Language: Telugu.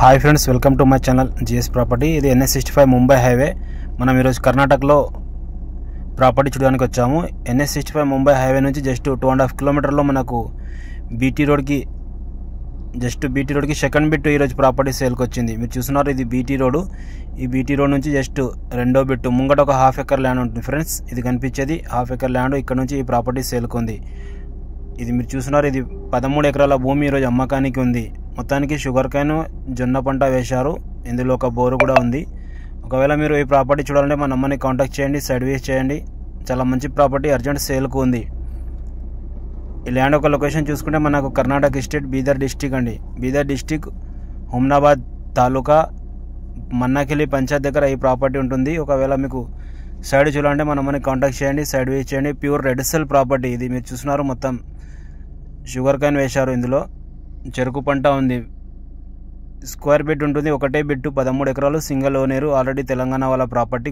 Hi friends, welcome to my channel GS property. ఇది NH65 ముంబై హైవే. మనం ఈరోజు కర్ణాటకలో ప్రాపర్టీ చూడడానికి వచ్చాము. NH65 ముంబై హైవే నుంచి జస్ట్ 2.5 కిలోమీటర్లో మనకు బీటీ రోడ్కి సెకండ్ బిట్ ఈరోజు ప్రాపర్టీ సేల్కి వచ్చింది. మీరు చూస్తున్నారు, ఇది బీటీ రోడ్. ఈ బీటీ రోడ్ నుంచి జస్ట్ రెండో బిట్ ముంగట ఒక హాఫ్ ఎకర్ ల్యాండ్ ఉంటుంది ఫ్రెండ్స్. ఇది కనిపించేది హాఫ్ ఎకర్ ల్యాండ్. ఇక్కడ నుంచి ఈ ప్రాపర్టీ సేల్కి ఉంది. ఇది మీరు చూస్తున్నారు, ఇది 13 ఎకరాల భూమి ఈరోజు అమ్మకానికి ఉంది. మొత్తానికి షుగర్ కాన్, జొన్న పంట వేశారు. ఇందులో ఒక బోరు కూడా ఉంది. ఒకవేళ మీరు ఈ ప్రాపర్టీ చూడాలంటే మా నంబర్ని కాంటాక్ట్ చేయండి, సర్వీస్ చేయండి. చాలా మంచి ప్రాపర్టీ, అర్జెంట్ సేల్కు ఉంది. ఈ ల్యాండ్ ఒక లొకేషన్ చూసుకుంటే మనకు కర్ణాటక స్టేట్ బీదర్ డిస్టిక్ అండి. బీదర్ డిస్టిక్, హుమ్నాబాద్ తాలూకా, మన్నాకెల్లి పంచాయత్ దగ్గర ఈ ప్రాపర్టీ ఉంటుంది. ఒకవేళ మీకు సైడ్ చూడాలంటే మా నంబర్ని కాంటాక్ట్ చేయండి, సర్వీస్ చేయండి. ప్యూర్ రెడ్ సెల్ ప్రాపర్టీ ఇది. మీరు చూస్తున్నారు, మొత్తం షుగర్ కాన్ వేశారు. ఇందులో చెరుకు పంట ఉంది. స్క్వేర్ బిట్ ఉంటుంది, ఒకటే బిట్టు 13 ఎకరాలు, సింగిల్ ఓనరు. ఆల్రెడీ తెలంగాణ వాళ్ళ ప్రాపర్టీ.